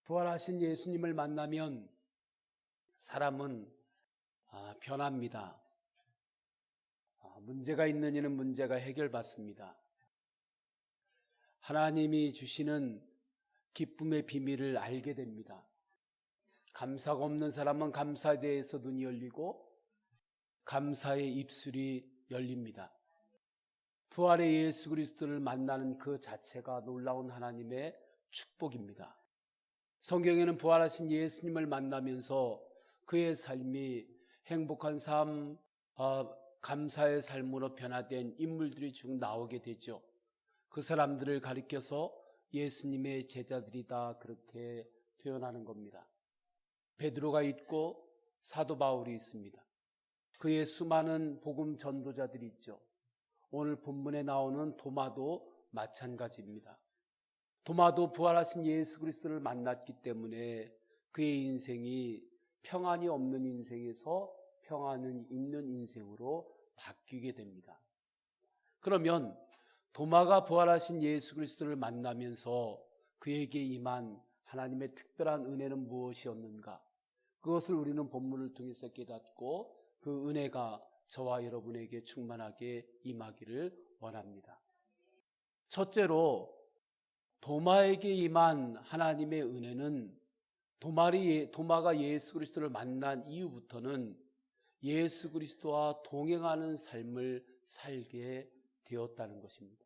부활하신 예수님을 만나면 사람은 변합니다. 문제가 있는 이는 문제가 해결받습니다. 하나님이 주시는 기쁨의 비밀을 알게 됩니다. 감사가 없는 사람은 감사에 대해서 눈이 열리고 감사의 입술이 열립니다. 부활의 예수 그리스도를 만나는 그 자체가 놀라운 하나님의 축복입니다. 성경에는 부활하신 예수님을 만나면서 그의 삶이 행복한 삶, 감사의 삶으로 변화된 인물들이 쭉 나오게 되죠. 그 사람들을 가리켜서 예수님의 제자들이다 그렇게 표현하는 겁니다. 베드로가 있고 사도 바울이 있습니다. 그의 수많은 복음 전도자들이 있죠. 오늘 본문에 나오는 도마도 마찬가지입니다. 도마도 부활하신 예수 그리스도를 만났기 때문에 그의 인생이 평안이 없는 인생에서 평안은 있는 인생으로 바뀌게 됩니다. 그러면 도마가 부활하신 예수 그리스도를 만나면서 그에게 임한 하나님의 특별한 은혜는 무엇이었는가? 그것을 우리는 본문을 통해서 깨닫고 그 은혜가 저와 여러분에게 충만하게 임하기를 원합니다. 첫째로 도마에게 임한 하나님의 은혜는 도마가 예수 그리스도를 만난 이후부터는 예수 그리스도와 동행하는 삶을 살게 되었다는 것입니다.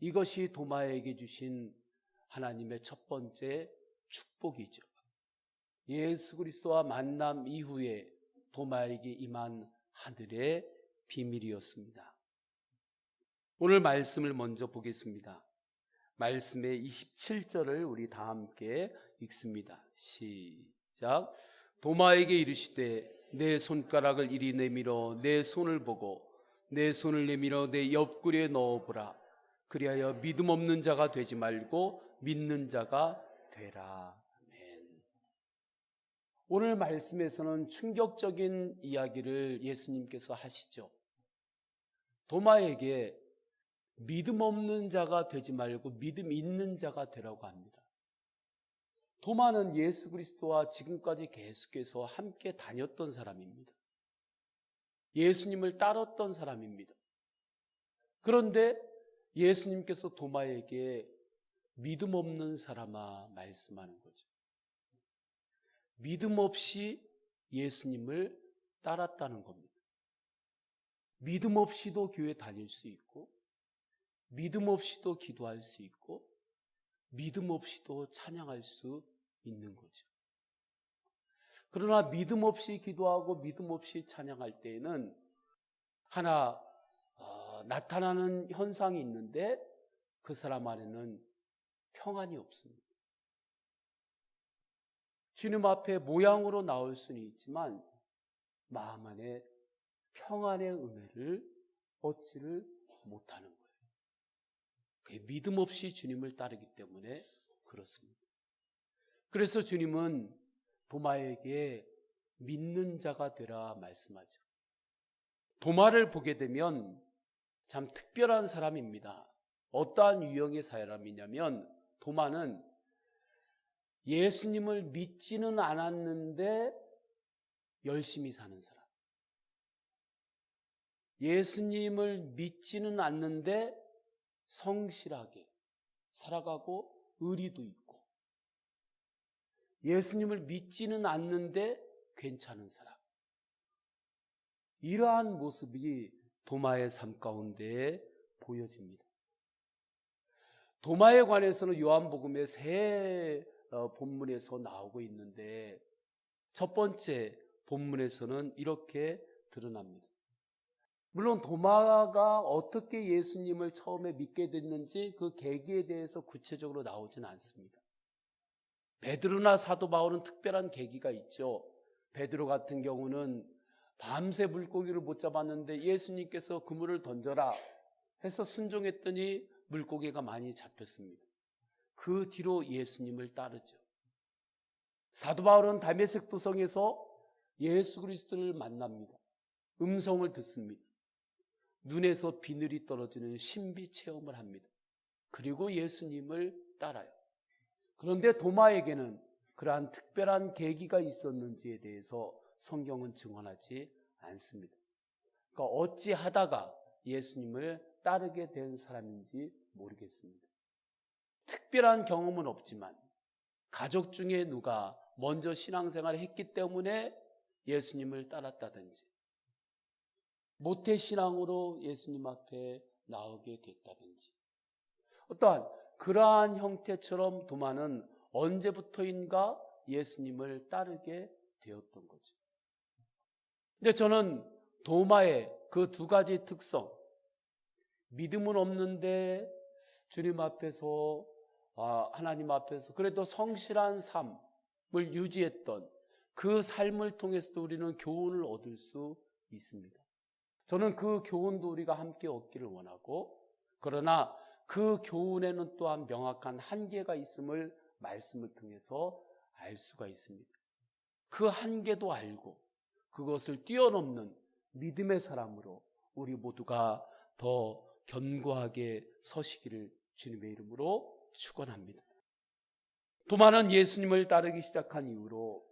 이것이 도마에게 주신 하나님의 첫 번째 축복이죠. 예수 그리스도와 만남 이후에 도마에게 임한 하늘의 비밀이었습니다. 오늘 말씀을 먼저 보겠습니다. 말씀의 27절을 우리 다 함께 읽습니다. 시작. 도마에게 이르시되 내 손가락을 이리 내밀어 내 손을 보고 내 손을 내밀어 내 옆구리에 넣어보라. 그리하여 믿음 없는 자가 되지 말고 믿는 자가 되라. 아멘. 오늘 말씀에서는 충격적인 이야기를 예수님께서 하시죠. 도마에게 믿음 없는 자가 되지 말고 믿음 있는 자가 되라고 합니다. 도마는 예수 그리스도와 지금까지 계속해서 함께 다녔던 사람입니다. 예수님을 따랐던 사람입니다. 그런데 예수님께서 도마에게 믿음 없는 사람아 말씀하는 거죠. 믿음 없이 예수님을 따랐다는 겁니다. 믿음 없이도 교회 다닐 수 있고 믿음 없이도 기도할 수 있고 믿음 없이도 찬양할 수 있는 거죠. 그러나 믿음 없이 기도하고 믿음 없이 찬양할 때에는 하나 나타나는 현상이 있는데 그 사람 안에는 평안이 없습니다. 주님 앞에 모양으로 나올 수는 있지만 마음 안에 평안의 은혜를 얻지를 못하는 거예요. 믿음 없이 주님을 따르기 때문에 그렇습니다. 그래서 주님은 도마에게 믿는 자가 되라 말씀하죠. 도마를 보게 되면 참 특별한 사람입니다. 어떠한 유형의 사람이냐면 도마는 예수님을 믿지는 않았는데 열심히 사는 사람. 예수님을 믿지는 않는데 성실하게 살아가고 의리도 있고 예수님을 믿지는 않는데 괜찮은 사람. 이러한 모습이 도마의 삶 가운데 보여집니다. 도마에 관해서는 요한복음의 세 본문에서 나오고 있는데 첫 번째 본문에서는 이렇게 드러납니다. 물론 도마가 어떻게 예수님을 처음에 믿게 됐는지 그 계기에 대해서 구체적으로 나오지는 않습니다. 베드로나 사도 바울은 특별한 계기가 있죠. 베드로 같은 경우는 밤새 물고기를 못 잡았는데 예수님께서 그물을 던져라 해서 순종했더니 물고기가 많이 잡혔습니다. 그 뒤로 예수님을 따르죠. 사도 바울은 다메섹 도성에서 예수 그리스도를 만납니다. 음성을 듣습니다. 눈에서 비늘이 떨어지는 신비 체험을 합니다. 그리고 예수님을 따라요. 그런데 도마에게는 그러한 특별한 계기가 있었는지에 대해서 성경은 증언하지 않습니다. 그러니까 어찌하다가 예수님을 따르게 된 사람인지 모르겠습니다. 특별한 경험은 없지만 가족 중에 누가 먼저 신앙생활을 했기 때문에 예수님을 따랐다든지, 모태신앙으로 예수님 앞에 나오게 됐다든지, 어떠한 그러한 형태처럼 도마는 언제부터인가 예수님을 따르게 되었던 거죠. 근데 저는 도마의 그 두 가지 특성, 믿음은 없는데 주님 앞에서, 하나님 앞에서 그래도 성실한 삶을 유지했던 그 삶을 통해서도 우리는 교훈을 얻을 수 있습니다. 저는 그 교훈도 우리가 함께 얻기를 원하고, 그러나 그 교훈에는 또한 명확한 한계가 있음을 말씀을 통해서 알 수가 있습니다. 그 한계도 알고 그것을 뛰어넘는 믿음의 사람으로 우리 모두가 더 견고하게 서시기를 주님의 이름으로 축원합니다. 도마는 예수님을 따르기 시작한 이후로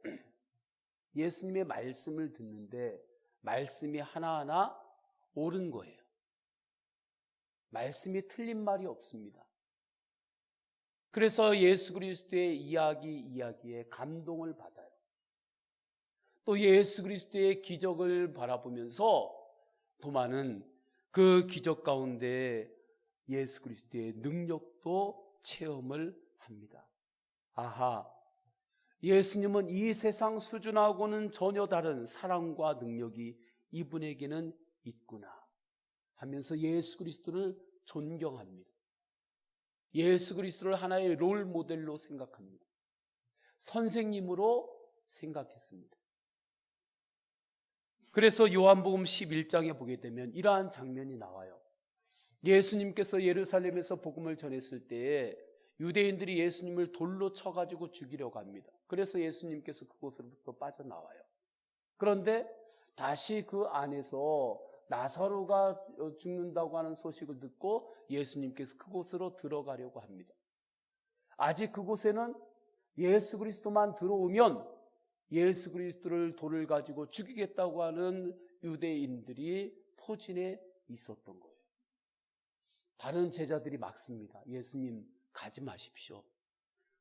예수님의 말씀을 듣는데 말씀이 하나하나 옳은 거예요. 말씀이 틀린 말이 없습니다. 그래서 예수 그리스도의 이야기에 감동을 받아요. 또 예수 그리스도의 기적을 바라보면서 도마는 그 기적 가운데 예수 그리스도의 능력도 체험을 합니다. 아하, 예수님은 이 세상 수준하고는 전혀 다른 사랑과 능력이 이분에게는 있구나 하면서 예수 그리스도를 존경합니다. 예수 그리스도를 하나의 롤 모델로 생각합니다. 선생님으로 생각했습니다. 그래서 요한복음 11장에 보게 되면 이러한 장면이 나와요. 예수님께서 예루살렘에서 복음을 전했을 때에 유대인들이 예수님을 돌로 쳐가지고 죽이려고 합니다. 그래서 예수님께서 그곳으로부터 빠져나와요. 그런데 다시 그 안에서 나사로가 죽는다고 하는 소식을 듣고 예수님께서 그곳으로 들어가려고 합니다. 아직 그곳에는 예수 그리스도만 들어오면 예수 그리스도를 돌을 가지고 죽이겠다고 하는 유대인들이 포진해 있었던 거예요. 다른 제자들이 막습니다. 예수님 가지 마십시오.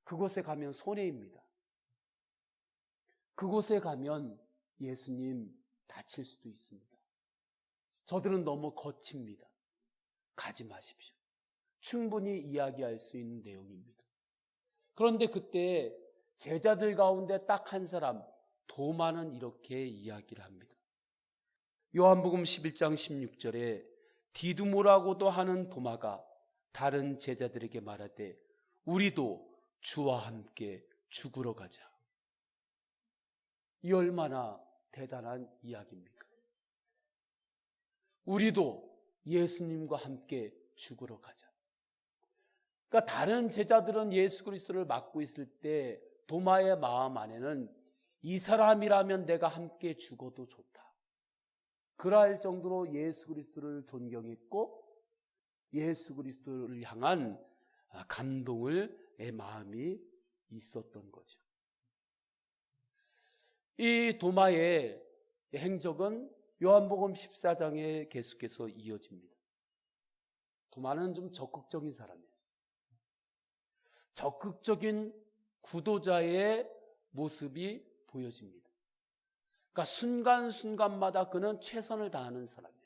그곳에 가면 손해입니다. 그곳에 가면 예수님 다칠 수도 있습니다. 저들은 너무 거칩니다. 가지 마십시오. 충분히 이야기할 수 있는 내용입니다. 그런데 그때 제자들 가운데 딱 한 사람, 도마는 이렇게 이야기를 합니다. 요한복음 11장 16절에 디두모라고도 하는 도마가 다른 제자들에게 말하되 우리도 주와 함께 죽으러 가자. 이 얼마나 대단한 이야기입니까? 우리도 예수님과 함께 죽으러 가자. 그러니까 다른 제자들은 예수 그리스도를 맡고 있을 때 도마의 마음 안에는 이 사람이라면 내가 함께 죽어도 좋다. 그럴 정도로 예수 그리스도를 존경했고 예수 그리스도를 향한 감동의 마음이 있었던 거죠. 이 도마의 행적은 요한복음 14장에 계속해서 이어집니다. 도마는 좀 적극적인 사람이에요. 적극적인 구도자의 모습이 보여집니다. 그러니까 순간순간마다 그는 최선을 다하는 사람이에요.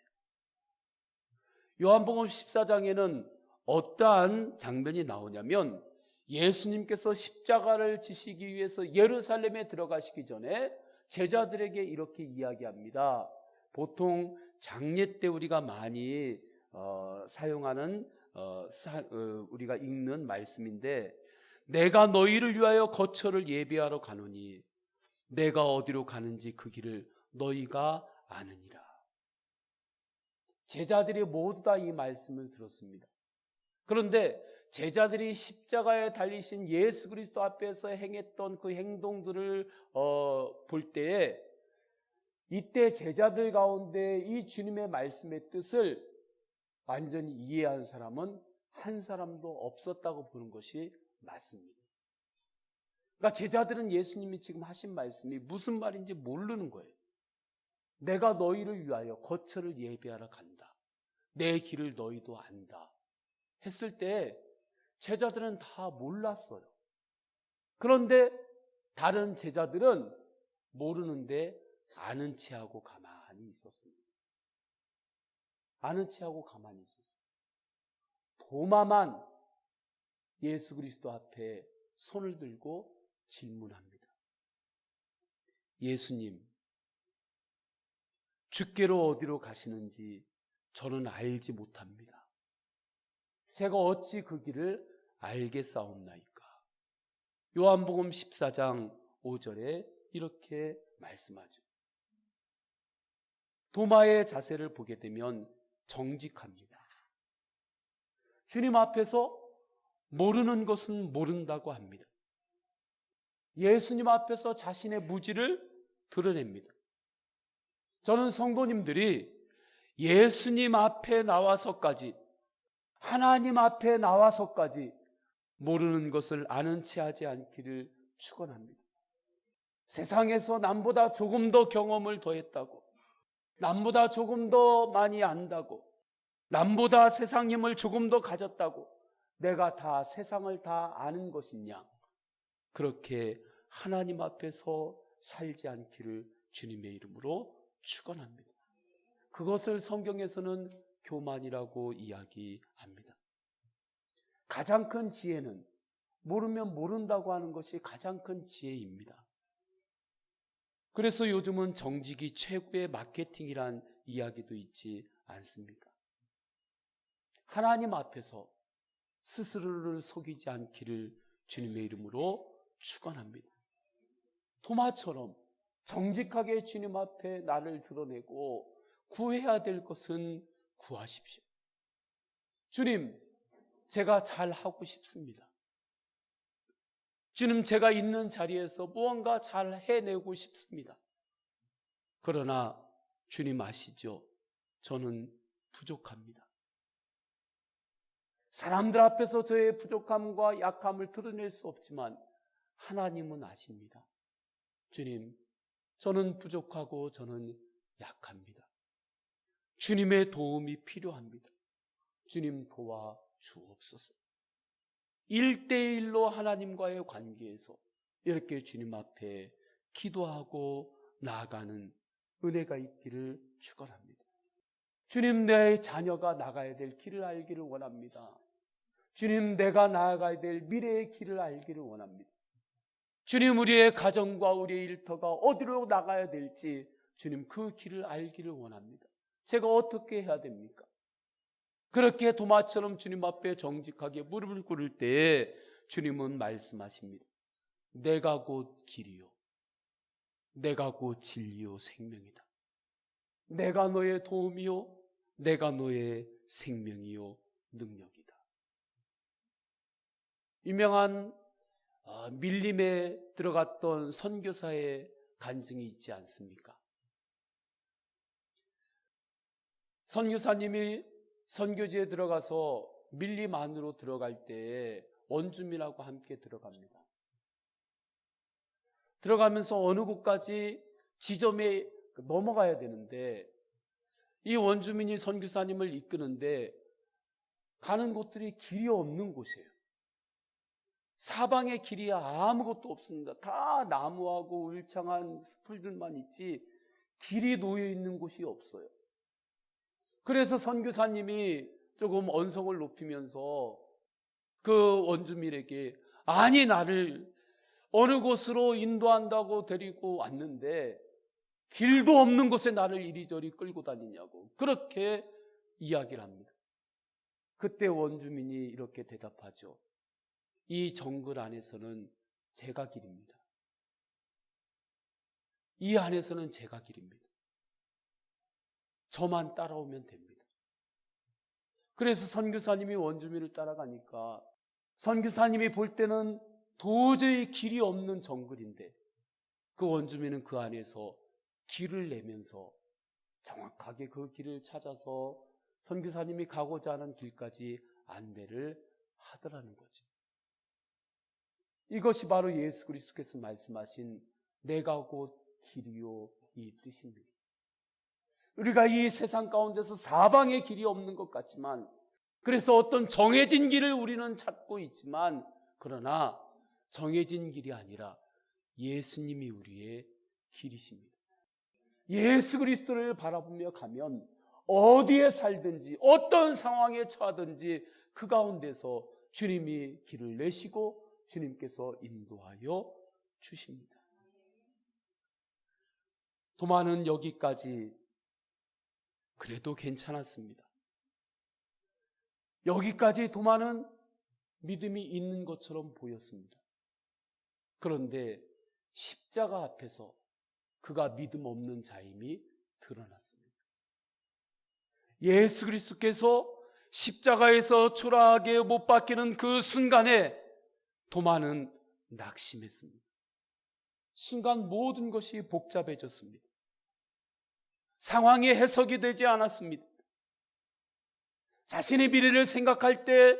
요한복음 14장에는 어떠한 장면이 나오냐면 예수님께서 십자가를 지시기 위해서 예루살렘에 들어가시기 전에 제자들에게 이렇게 이야기합니다. 보통 장례 때 우리가 많이 사용하는 우리가 읽는 말씀인데 내가 너희를 위하여 거처를 예비하러 가노니 내가 어디로 가는지 그 길을 너희가 아느니라. 제자들이 모두 다 이 말씀을 들었습니다. 그런데 제자들이 십자가에 달리신 예수 그리스도 앞에서 행했던 그 행동들을 볼 때에 이때 제자들 가운데 이 주님의 말씀의 뜻을 완전히 이해한 사람은 한 사람도 없었다고 보는 것이 맞습니다. 그러니까 제자들은 예수님이 지금 하신 말씀이 무슨 말인지 모르는 거예요. 내가 너희를 위하여 거처를 예비하러 간다. 내 길을 너희도 안다. 했을 때 제자들은 다 몰랐어요. 그런데 다른 제자들은 모르는데 아는 체하고 가만히 있었습니다. 아는 체하고 가만히 있었어요. 도마만 예수 그리스도 앞에 손을 들고 질문합니다. 예수님, 주께로 어디로 가시는지 저는 알지 못합니다. 제가 어찌 그 길을 알겠사옵나이까? 요한복음 14장 5절에 이렇게 말씀하죠. 도마의 자세를 보게 되면 정직합니다. 주님 앞에서 모르는 것은 모른다고 합니다. 예수님 앞에서 자신의 무지를 드러냅니다. 저는 성도님들이 예수님 앞에 나와서까지, 하나님 앞에 나와서까지 모르는 것을 아는 체 하지 않기를 축원합니다. 세상에서 남보다 조금 더 경험을 더했다고, 남보다 조금 더 많이 안다고, 남보다 세상 힘을 조금 더 가졌다고 내가 다 세상을 다 아는 것이냐, 그렇게 하나님 앞에서 살지 않기를 주님의 이름으로 축원합니다. 그것을 성경에서는 교만이라고 이야기합니다. 가장 큰 지혜는 모르면 모른다고 하는 것이 가장 큰 지혜입니다. 그래서 요즘은 정직이 최고의 마케팅이란 이야기도 있지 않습니까? 하나님 앞에서 스스로를 속이지 않기를 주님의 이름으로 축원합니다. 도마처럼 정직하게 주님 앞에 나를 드러내고 구해야 될 것은 구하십시오. 주님, 제가 잘 하고 싶습니다. 주님, 제가 있는 자리에서 무언가 잘 해내고 싶습니다. 그러나 주님 아시죠? 저는 부족합니다. 사람들 앞에서 저의 부족함과 약함을 드러낼 수 없지만 하나님은 아십니다. 주님, 저는 부족하고 저는 약합니다. 주님의 도움이 필요합니다. 주님 도와 주옵소서. 1대1로 하나님과의 관계에서 이렇게 주님 앞에 기도하고 나아가는 은혜가 있기를 축원합니다. 주님, 내 자녀가 나가야 될 길을 알기를 원합니다. 주님, 내가 나아가야 될 미래의 길을 알기를 원합니다. 주님, 우리의 가정과 우리의 일터가 어디로 나가야 될지 주님 그 길을 알기를 원합니다. 제가 어떻게 해야 됩니까? 그렇게 도마처럼 주님 앞에 정직하게 무릎을 꿇을 때에 주님은 말씀하십니다. 내가 곧 길이요, 내가 곧 진리요 생명이다. 내가 너의 도움이요, 내가 너의 생명이요 능력이다. 유명한 밀림에 들어갔던 선교사의 간증이 있지 않습니까? 선교사님이 선교지에 들어가서 밀림 안으로 들어갈 때 원주민하고 함께 들어갑니다. 들어가면서 어느 곳까지 지점에 넘어가야 되는데 이 원주민이 선교사님을 이끄는데 가는 곳들이 길이 없는 곳이에요. 사방에 길이 아무것도 없습니다. 다 나무하고 울창한 숲들만 있지 길이 놓여 있는 곳이 없어요. 그래서 선교사님이 조금 언성을 높이면서 그 원주민에게, 아니 나를 어느 곳으로 인도한다고 데리고 왔는데 길도 없는 곳에 나를 이리저리 끌고 다니냐고 그렇게 이야기를 합니다. 그때 원주민이 이렇게 대답하죠. 이 정글 안에서는 제가 길입니다. 이 안에서는 제가 길입니다. 저만 따라오면 됩니다. 그래서 선교사님이 원주민을 따라가니까 선교사님이 볼 때는 도저히 길이 없는 정글인데 그 원주민은 그 안에서 길을 내면서 정확하게 그 길을 찾아서 선교사님이 가고자 하는 길까지 안내를 하더라는 거죠. 이것이 바로 예수 그리스도께서 말씀하신 내가 곧 길이요 이 뜻입니다. 우리가 이 세상 가운데서 사방에 길이 없는 것 같지만, 그래서 어떤 정해진 길을 우리는 찾고 있지만, 그러나 정해진 길이 아니라 예수님이 우리의 길이십니다. 예수 그리스도를 바라보며 가면 어디에 살든지 어떤 상황에 처하든지 그 가운데서 주님이 길을 내시고 주님께서 인도하여 주십니다. 도마는 여기까지 그래도 괜찮았습니다. 여기까지 도마는 믿음이 있는 것처럼 보였습니다. 그런데 십자가 앞에서 그가 믿음 없는 자임이 드러났습니다. 예수 그리스도께서 십자가에서 초라하게 못 박히는 그 순간에 도마는 낙심했습니다. 순간 모든 것이 복잡해졌습니다. 상황이 해석이 되지 않았습니다. 자신의 미래를 생각할 때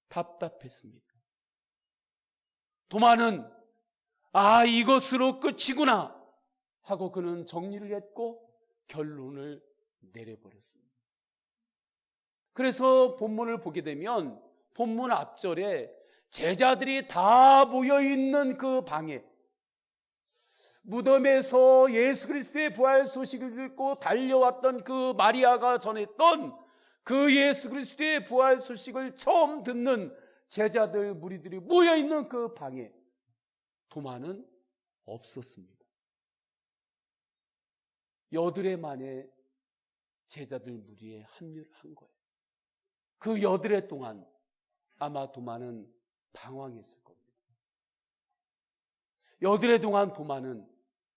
답답했습니다. 도마는 이것으로 끝이구나 하고 그는 정리를 했고 결론을 내려버렸습니다. 그래서 본문을 보게 되면 본문 앞절에 제자들이 다 모여있는 그 방에, 무덤에서 예수 그리스도의 부활 소식을 듣고 달려왔던 그 마리아가 전했던 그 예수 그리스도의 부활 소식을 처음 듣는 제자들 무리들이 모여있는 그 방에 도마는 없었습니다. 여드레 만에 제자들 무리에 합류를 한 거예요. 그 여드레 동안 아마 도마는 방황했을 겁니다. 여드레 동안 도마는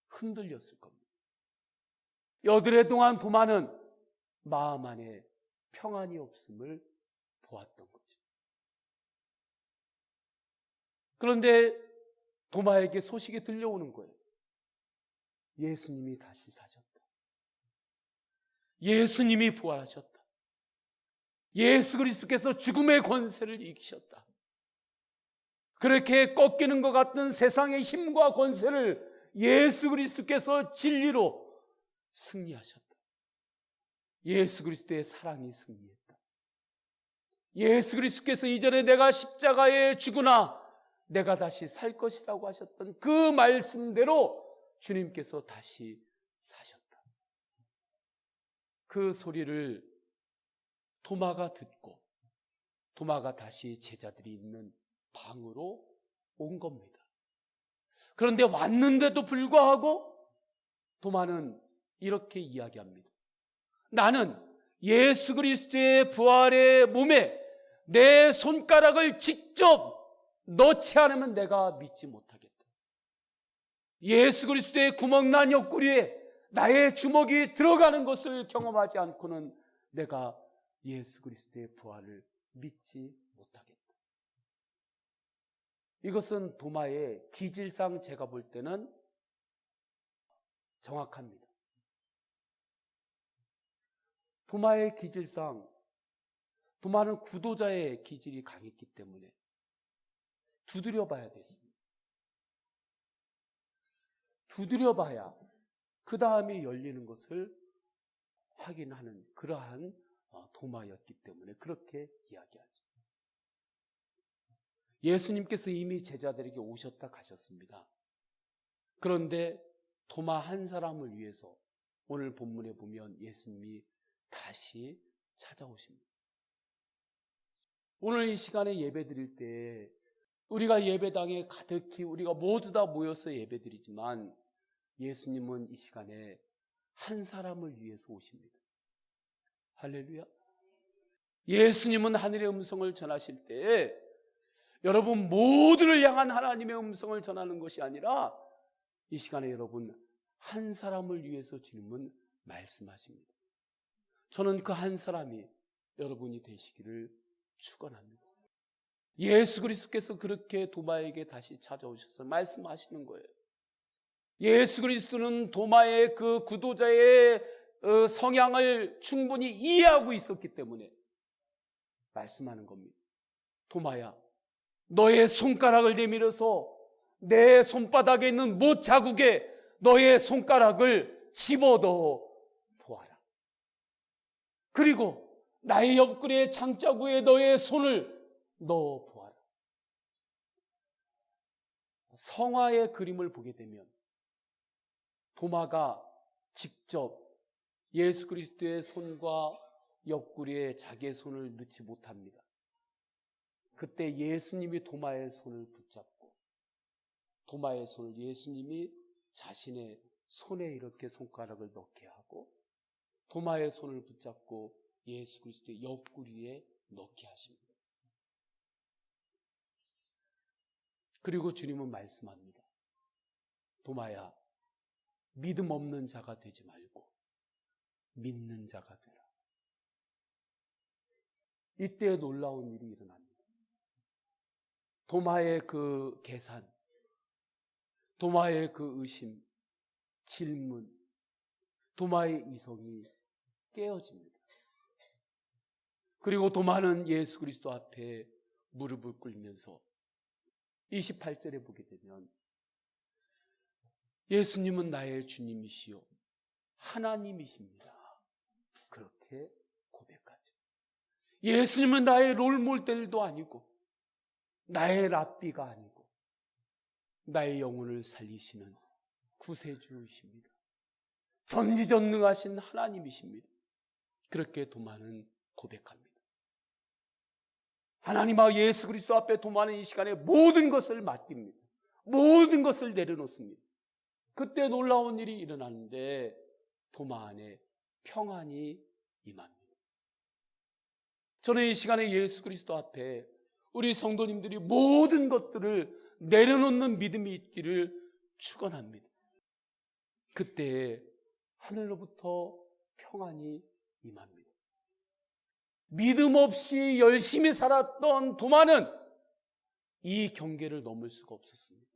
흔들렸을 겁니다. 여드레 동안 도마는 마음 안에 평안이 없음을 보았던 거죠. 그런데 도마에게 소식이 들려오는 거예요. 예수님이 다시 사셨다. 예수님이 부활하셨다. 예수 그리스도께서 죽음의 권세를 이기셨다. 그렇게 꺾이는 것 같은 세상의 힘과 권세를 예수 그리스도께서 진리로 승리하셨다. 예수 그리스도의 사랑이 승리했다. 예수 그리스도께서 이전에 내가 십자가에 죽으나 내가 다시 살 것이라고 하셨던 그 말씀대로 주님께서 다시 사셨다. 그 소리를 도마가 듣고 도마가 다시 제자들이 있는 방으로 온 겁니다. 그런데 왔는데도 불구하고 도마는 이렇게 이야기합니다. 나는 예수 그리스도의 부활의 몸에 내 손가락을 직접 넣지 않으면 내가 믿지 못하겠다. 예수 그리스도의 구멍난 옆구리에 나의 주먹이 들어가는 것을 경험하지 않고는 내가 예수 그리스도의 부활을 믿지 못하겠다. 이것은 도마의 기질상 제가 볼 때는 정확합니다. 도마의 기질상 도마는 구도자의 기질이 강했기 때문에 두드려봐야 됐습니다. 두드려봐야 그 다음에 열리는 것을 확인하는 그러한 도마였기 때문에 그렇게 이야기하죠. 예수님께서 이미 제자들에게 오셨다 가셨습니다. 그런데 도마 한 사람을 위해서 오늘 본문에 보면 예수님이 다시 찾아오십니다. 오늘 이 시간에 예배 드릴 때 우리가 예배당에 가득히 우리가 모두 다 모여서 예배 드리지만 예수님은 이 시간에 한 사람을 위해서 오십니다. 할렐루야. 예수님은 하늘의 음성을 전하실 때 여러분 모두를 향한 하나님의 음성을 전하는 것이 아니라 이 시간에 여러분 한 사람을 위해서 주님은 말씀하십니다. 저는 그 한 사람이 여러분이 되시기를 축원합니다. 예수 그리스도께서 그렇게 도마에게 다시 찾아오셔서 말씀하시는 거예요. 예수 그리스도는 도마의 그 구도자의 성향을 충분히 이해하고 있었기 때문에 말씀하는 겁니다. 도마야, 너의 손가락을 내밀어서 내 손바닥에 있는 못 자국에 너의 손가락을 집어넣어 보아라. 그리고 나의 옆구리의 장자구에 너의 손을 넣어 보아라. 성화의 그림을 보게 되면 도마가 직접 예수 그리스도의 손과 옆구리에 자기의 손을 넣지 못합니다. 그때 예수님이 도마의 손을 붙잡고 도마의 손을 예수님이 자신의 손에 이렇게 손가락을 넣게 하고 도마의 손을 붙잡고 예수 그리스도의 옆구리에 넣게 하십니다. 그리고 주님은 말씀합니다. 도마야, 믿음 없는 자가 되지 말고 믿는 자가 되라. 이때 놀라운 일이 일어납니다. 도마의 그 계산, 도마의 그 의심, 질문, 도마의 이성이 깨어집니다. 그리고 도마는 예수 그리스도 앞에 무릎을 꿇면서 28절에 보게 되면 예수님은 나의 주님이시요 하나님이십니다. 그렇게 고백하죠. 예수님은 나의 롤모델도 아니고 나의 랍비가 아니고 나의 영혼을 살리시는 구세주이십니다. 전지전능하신 하나님이십니다. 그렇게 도마는 고백합니다. 하나님과 예수 그리스도 앞에 도마는 이 시간에 모든 것을 맡깁니다. 모든 것을 내려놓습니다. 그때 놀라운 일이 일어나는데 도마 안에 평안이 임합니다. 저는 이 시간에 예수 그리스도 앞에 우리 성도님들이 모든 것들을 내려놓는 믿음이 있기를 축원합니다. 그때 하늘로부터 평안이 임합니다. 믿음 없이 열심히 살았던 도마는 이 경계를 넘을 수가 없었습니다.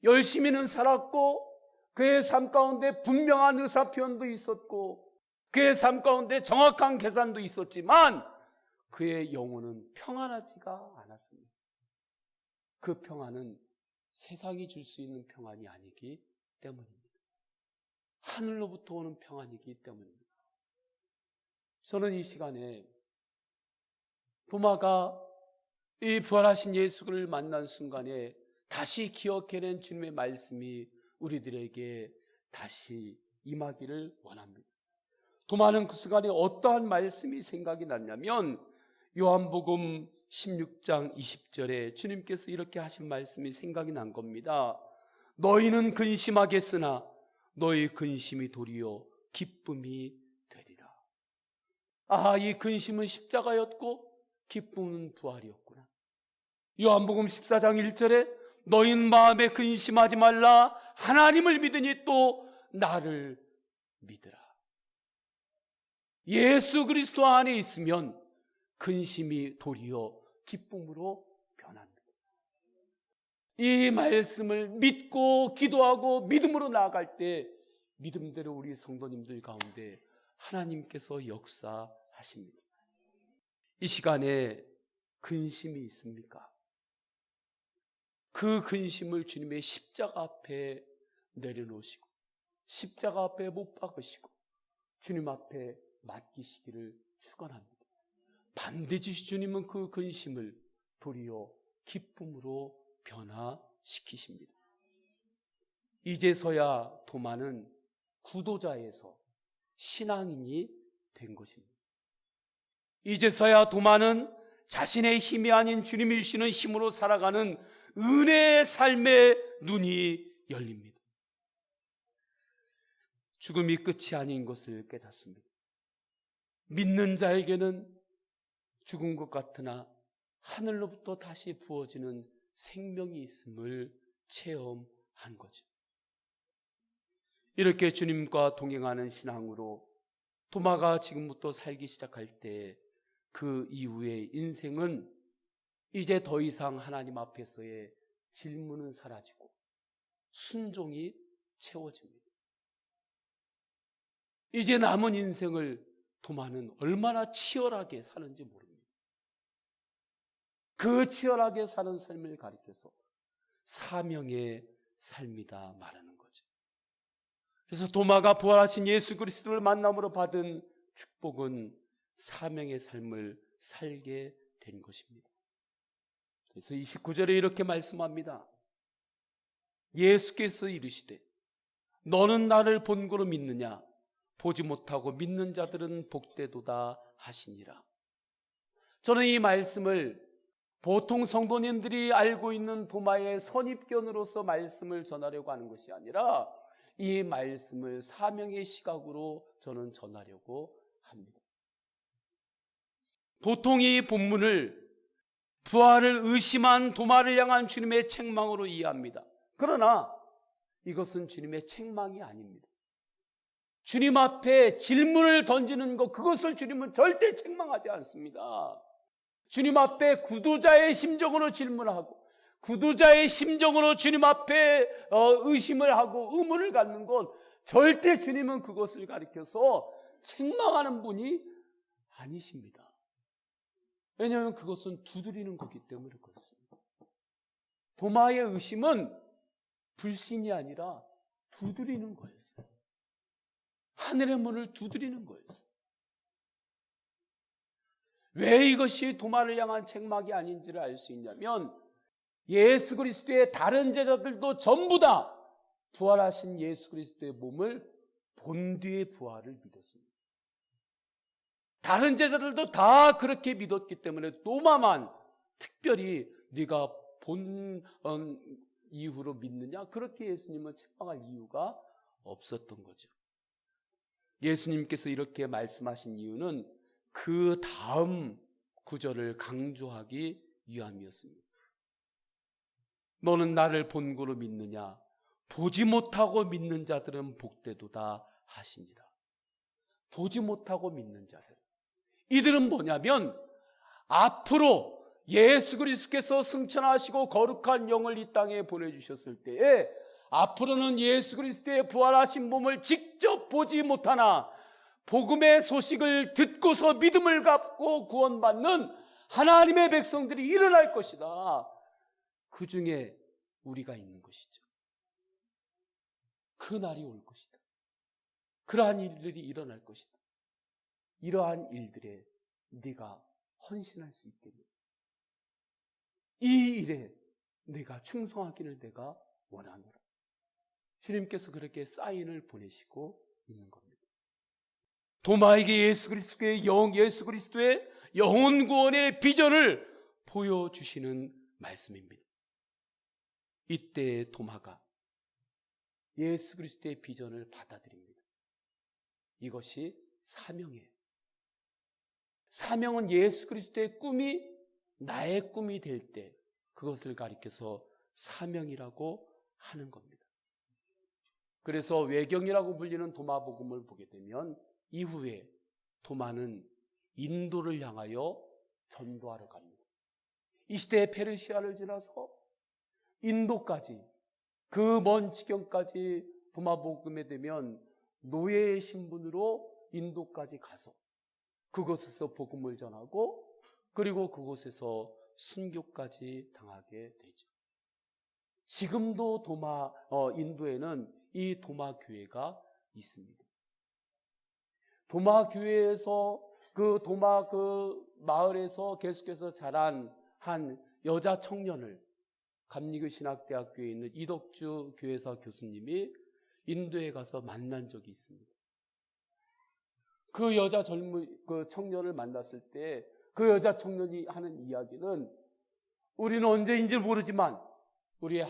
열심히는 살았고 그의 삶 가운데 분명한 의사표현도 있었고 그의 삶 가운데 정확한 계산도 있었지만 그의 영혼은 평안하지가 않았습니다. 그 평안은 세상이 줄 수 있는 평안이 아니기 때문입니다. 하늘로부터 오는 평안이기 때문입니다. 저는 이 시간에 도마가 이 부활하신 예수를 만난 순간에 다시 기억해낸 주님의 말씀이 우리들에게 다시 임하기를 원합니다. 도마는 그 순간에 어떠한 말씀이 생각이 났냐면 요한복음 16장 20절에 주님께서 이렇게 하신 말씀이 생각이 난 겁니다. 너희는 근심하겠으나 너희 근심이 도리어 기쁨이 되리라. 아, 이 근심은 십자가였고 기쁨은 부활이었구나. 요한복음 14장 1절에 너희는 마음에 근심하지 말라. 하나님을 믿으니 또 나를 믿으라. 예수 그리스도 안에 있으면 근심이 도리어 기쁨으로 변합니다. 이 말씀을 믿고 기도하고 믿음으로 나아갈 때 믿음대로 우리 성도님들 가운데 하나님께서 역사하십니다. 이 시간에 근심이 있습니까? 그 근심을 주님의 십자가 앞에 내려놓으시고 십자가 앞에 못 박으시고 주님 앞에 맡기시기를 축원합니다. 반드시 주님은 그 근심을 도리어 기쁨으로 변화시키십니다. 이제서야 도마는 구도자에서 신앙인이 된 것입니다. 이제서야 도마는 자신의 힘이 아닌 주님이 주시는 힘으로 살아가는 은혜의 삶의 눈이 열립니다. 죽음이 끝이 아닌 것을 깨닫습니다. 믿는 자에게는 죽은 것 같으나 하늘로부터 다시 부어지는 생명이 있음을 체험한 거죠. 이렇게 주님과 동행하는 신앙으로 도마가 지금부터 살기 시작할 때 그 이후의 인생은 이제 더 이상 하나님 앞에서의 질문은 사라지고 순종이 채워집니다. 이제 남은 인생을 도마는 얼마나 치열하게 사는지 모릅니다. 그 치열하게 사는 삶을 가리켜서 사명의 삶이다 말하는 거죠. 그래서 도마가 부활하신 예수 그리스도를 만남으로 받은 축복은 사명의 삶을 살게 된 것입니다. 그래서 29절에 이렇게 말씀합니다. 예수께서 이르시되 너는 나를 본고로 믿느냐? 보지 못하고 믿는 자들은 복되도다 하시니라. 저는 이 말씀을 보통 성도님들이 알고 있는 도마의 선입견으로서 말씀을 전하려고 하는 것이 아니라 이 말씀을 사명의 시각으로 저는 전하려고 합니다. 보통 이 본문을 부활을 의심한 도마를 향한 주님의 책망으로 이해합니다. 그러나 이것은 주님의 책망이 아닙니다. 주님 앞에 질문을 던지는 것, 그것을 주님은 절대 책망하지 않습니다. 주님 앞에 구도자의 심정으로 질문하고 구도자의 심정으로 주님 앞에 의심을 하고 의문을 갖는 것, 절대 주님은 그것을 가리켜서 책망하는 분이 아니십니다. 왜냐하면 그것은 두드리는 거기 때문에 그렇습니다. 도마의 의심은 불신이 아니라 두드리는 거였어요. 하늘의 문을 두드리는 거였어요. 왜 이것이 도마를 향한 책망이 아닌지를 알 수 있냐면 예수 그리스도의 다른 제자들도 전부 다 부활하신 예수 그리스도의 몸을 본 뒤에 부활을 믿었습니다. 다른 제자들도 다 그렇게 믿었기 때문에 도마만 특별히 네가 본 이후로 믿느냐? 그렇게 예수님은 책망할 이유가 없었던 거죠. 예수님께서 이렇게 말씀하신 이유는 그 다음 구절을 강조하기 위함이었습니다. 너는 나를 본고로 믿느냐? 보지 못하고 믿는 자들은 복되도다 하시니라. 보지 못하고 믿는 자들. 이들은 뭐냐면 앞으로 예수 그리스도께서 승천하시고 거룩한 영을 이 땅에 보내주셨을 때에 앞으로는 예수 그리스도의 부활하신 몸을 직접 보지 못하나 복음의 소식을 듣고서 믿음을 갖고 구원받는 하나님의 백성들이 일어날 것이다. 그 중에 우리가 있는 것이죠. 그 날이 올 것이다. 그러한 일들이 일어날 것이다. 이러한 일들에 네가 헌신할 수 있겠느냐? 이 일에 내가 충성하기를 내가 원하노라. 주님께서 그렇게 사인을 보내시고 있는 겁니다. 도마에게 예수 그리스도의 영혼 구원의 비전을 보여주시는 말씀입니다. 이때 도마가 예수 그리스도의 비전을 받아들입니다. 이것이 사명이에요. 사명은 예수 그리스도의 꿈이 나의 꿈이 될 때 그것을 가리켜서 사명이라고 하는 겁니다. 그래서 외경이라고 불리는 도마복음을 보게 되면 이후에 도마는 인도를 향하여 전도하러 갑니다. 이 시대에 페르시아를 지나서 인도까지, 그 먼 지경까지 도마복음에 되면 노예의 신분으로 인도까지 가서 그곳에서 복음을 전하고 그리고 그곳에서 순교까지 당하게 되죠. 지금도 인도에는 이 도마 교회가 있습니다. 도마 교회에서 그 마을에서 계속해서 자란 한 여자 청년을 감리교 신학대학교에 있는 이덕주 교회사 교수님이 인도에 가서 만난 적이 있습니다. 그 청년을 만났을 때 그 여자 청년이 하는 이야기는 우리는 언제인지 모르지만 우리의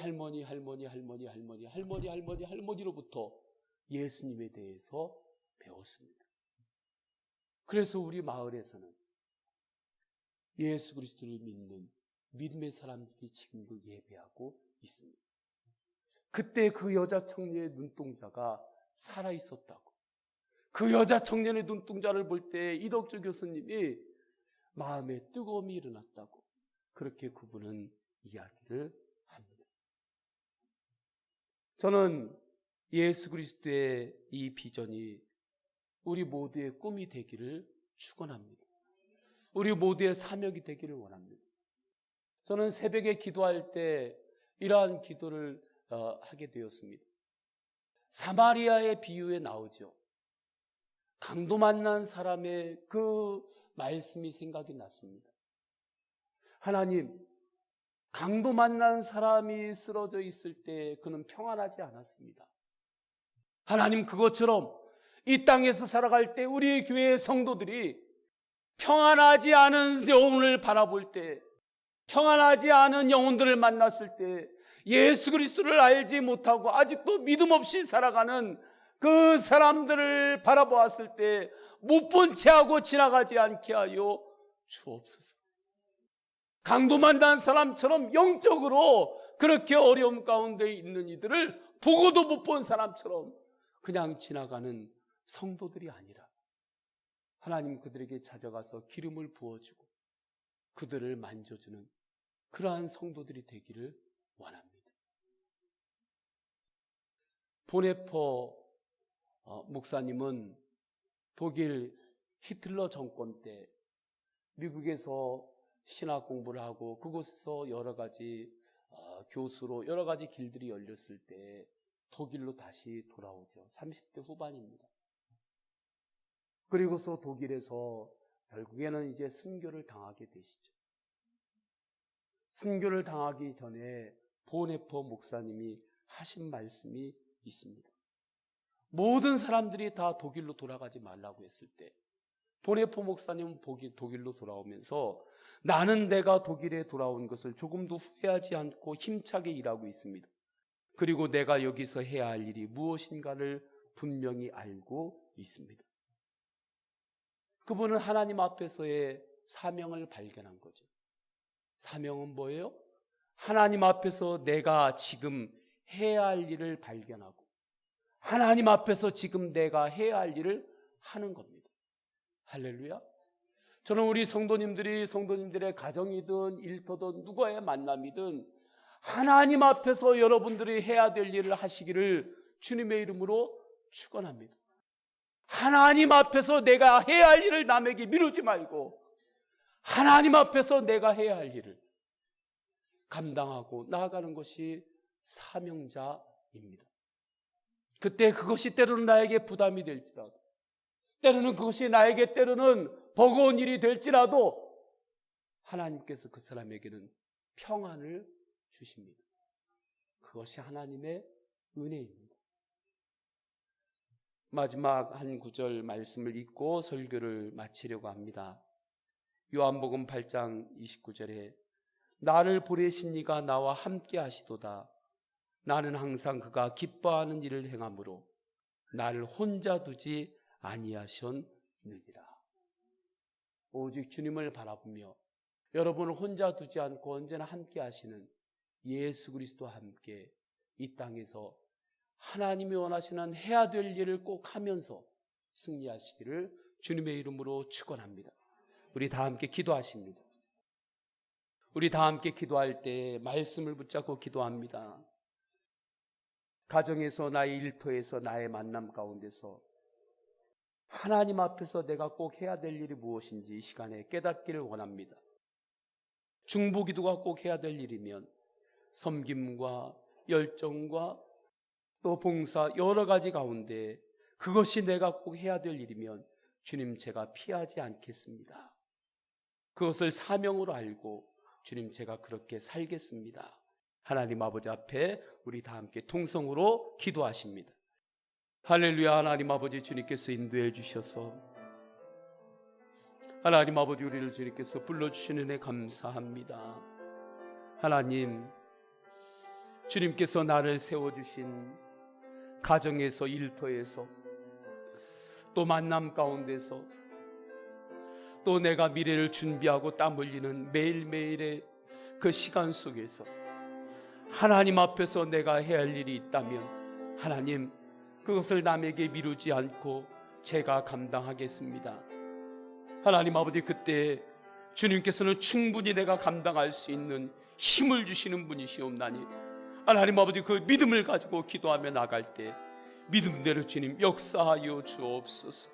할머니로부터 예수님에 대해서 배웠습니다. 그래서 우리 마을에서는 예수 그리스도를 믿는 믿음의 사람들이 지금도 예배하고 있습니다. 그때 그 여자 청년의 눈동자가 살아있었다고. 그 여자 청년의 눈동자를 볼 때 이덕주 교수님이 마음에 뜨거움이 일어났다고 그렇게 그분은 이야기를 합니다. 저는 예수 그리스도의 이 비전이 우리 모두의 꿈이 되기를 축원합니다. 우리 모두의 사명이 되기를 원합니다. 저는 새벽에 기도할 때 이러한 기도를 하게 되었습니다. 사마리아의 비유에 나오죠. 강도 만난 사람의 그 말씀이 생각이 났습니다. 하나님, 강도 만난 사람이 쓰러져 있을 때 그는 평안하지 않았습니다. 하나님, 그것처럼 이 땅에서 살아갈 때 우리 교회의 성도들이 평안하지 않은 영혼을 바라볼 때, 평안하지 않은 영혼들을 만났을 때, 예수 그리스도를 알지 못하고 아직도 믿음 없이 살아가는 그 사람들을 바라보았을 때 못 본 채하고 지나가지 않게 하여 주옵소서. 강도 만난 사람처럼 영적으로 그렇게 어려움 가운데 있는 이들을 보고도 못 본 사람처럼 그냥 지나가는 성도들이 아니라 하나님 그들에게 찾아가서 기름을 부어주고 그들을 만져주는 그러한 성도들이 되기를 원합니다. 보네퍼 목사님은 독일 히틀러 정권 때 미국에서 신학 공부를 하고 그곳에서 여러 가지 교수로 여러 가지 길들이 열렸을 때 독일로 다시 돌아오죠. 30대 후반입니다. 그리고서 독일에서 결국에는 이제 순교를 당하게 되시죠. 순교를 당하기 전에 보네퍼 목사님이 하신 말씀이 있습니다. 모든 사람들이 다 독일로 돌아가지 말라고 했을 때 보네퍼 목사님은 독일로 돌아오면서 나는 내가 독일에 돌아온 것을 조금도 후회하지 않고 힘차게 일하고 있습니다. 그리고 내가 여기서 해야 할 일이 무엇인가를 분명히 알고 있습니다. 그분은 하나님 앞에서의 사명을 발견한 거죠. 사명은 뭐예요? 하나님 앞에서 내가 지금 해야 할 일을 발견하고 하나님 앞에서 지금 내가 해야 할 일을 하는 겁니다. 할렐루야. 저는 우리 성도님들의 가정이든 일터든 누구의 만남이든 하나님 앞에서 여러분들이 해야 될 일을 하시기를 주님의 이름으로 축원합니다. 하나님 앞에서 내가 해야 할 일을 남에게 미루지 말고 하나님 앞에서 내가 해야 할 일을 감당하고 나아가는 것이 사명자입니다. 그때 그것이 때로는 나에게 부담이 될지라도 때로는 그것이 나에게 때로는 버거운 일이 될지라도 하나님께서 그 사람에게는 평안을 주십니다. 그것이 하나님의 은혜입니다. 마지막 한 구절 말씀을 읽고 설교를 마치려고 합니다. 요한복음 8장 29절에 나를 보내신 이가 나와 함께 하시도다. 나는 항상 그가 기뻐하는 일을 행함으로 나를 혼자 두지 아니하셨느니라. 오직 주님을 바라보며 여러분을 혼자 두지 않고 언제나 함께 하시는 예수 그리스도와 함께 이 땅에서 하나님이 원하시는 해야 될 일을 꼭 하면서 승리하시기를 주님의 이름으로 축원합니다. 우리 다 함께 기도하십니다. 우리 다 함께 기도할 때 말씀을 붙잡고 기도합니다. 가정에서 나의 일터에서 나의 만남 가운데서 하나님 앞에서 내가 꼭 해야 될 일이 무엇인지 이 시간에 깨닫기를 원합니다. 중보기도가 꼭 해야 될 일이면 섬김과 열정과 또 봉사 여러 가지 가운데 그것이 내가 꼭 해야 될 일이면 주님 제가 피하지 않겠습니다. 그것을 사명으로 알고 주님 제가 그렇게 살겠습니다. 하나님 아버지 앞에 우리 다 함께 통성으로 기도하십니다. 할렐루야. 하나님 아버지 주님께서 인도해 주셔서 하나님 아버지 우리를 주님께서 불러주시는 은혜 감사합니다. 하나님 주님께서 나를 세워주신 가정에서 일터에서 또 만남 가운데서 또 내가 미래를 준비하고 땀 흘리는 매일매일의 그 시간 속에서 하나님 앞에서 내가 해야 할 일이 있다면 하나님 그것을 남에게 미루지 않고 제가 감당하겠습니다. 하나님 아버지 그때 주님께서는 충분히 내가 감당할 수 있는 힘을 주시는 분이시옵나니 하나님 아버지 그 믿음을 가지고 기도하며 나갈 때 믿음대로 주님 역사하여 주옵소서.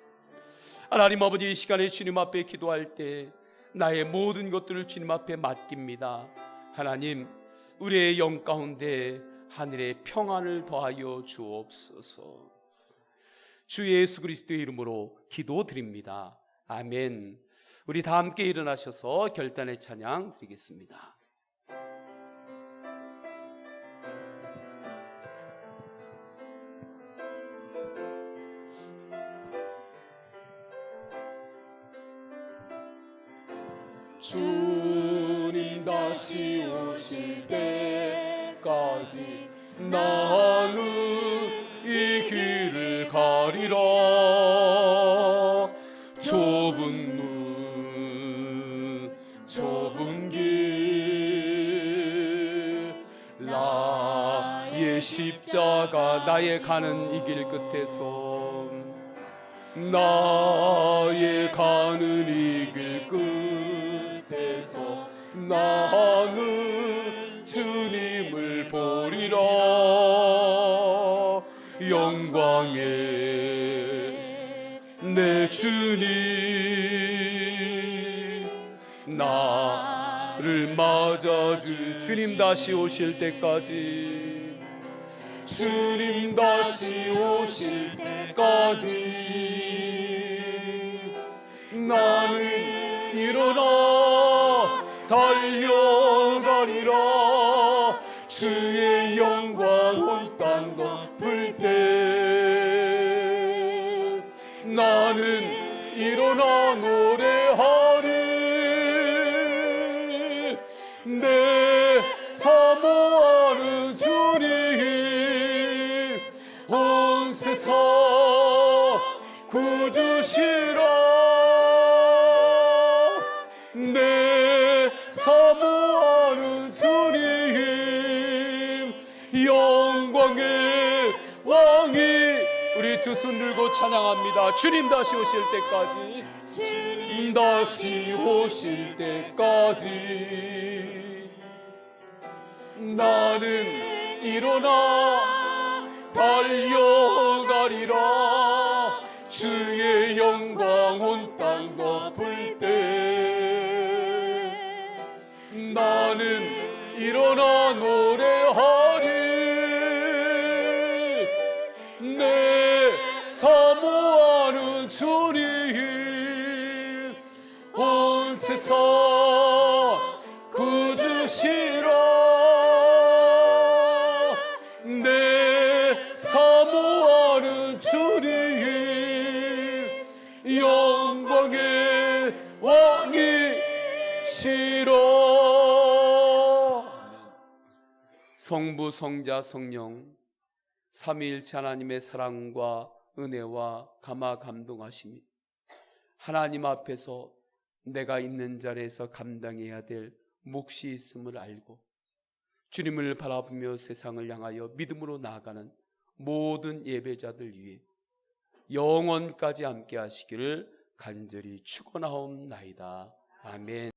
하나님 아버지 이 시간에 주님 앞에 기도할 때 나의 모든 것들을 주님 앞에 맡깁니다. 하나님, 우리의 영 가운데 하늘의 평안을 더하여 주옵소서. 주 예수 그리스도의 이름으로 기도드립니다. 아멘. 우리 다 함께 일어나셔서 결단의 찬양 드리겠습니다. 주님 다시 오실 때까지 나는 이 길을 가리라. 좁은 문 좁은 길 나의 십자가 나의 가는 이 길 끝에서 나의 가는 이 길 끝에서 나는 주님을 보리라. 영광의 내 주님 나를 맞아주. 주님 다시 오실 때까지, 주님 다시 오실 때까지 나는 일어나 달려가리라. 주의 영광 온 땅 덮을 때 나는 일어나 노래하리. 내 사모하는 주님 온 세상 구주시라. 내 사모하는 주님 영광의 왕이. 우리 두 손 들고 찬양합니다. 주님 다시 오실 때까지, 주님 다시 오실 때까지 나는 일어나 달려가리라. 주의 영광 온 땅 덮을 때 나는 일어나 노래하리. 내 사모하는 주님 온 세상 구주시라. 내 사모하는 주님 영광의 왕이시라. 성부 성자 성령 삼위일체 하나님의 사랑과 은혜와 감화 감동하심이 하나님 앞에서 내가 있는 자리에서 감당해야 될 몫이 있음을 알고 주님을 바라보며 세상을 향하여 믿음으로 나아가는 모든 예배자들 위해 영원까지 함께 하시기를 간절히 축원하옵나이다. 아멘.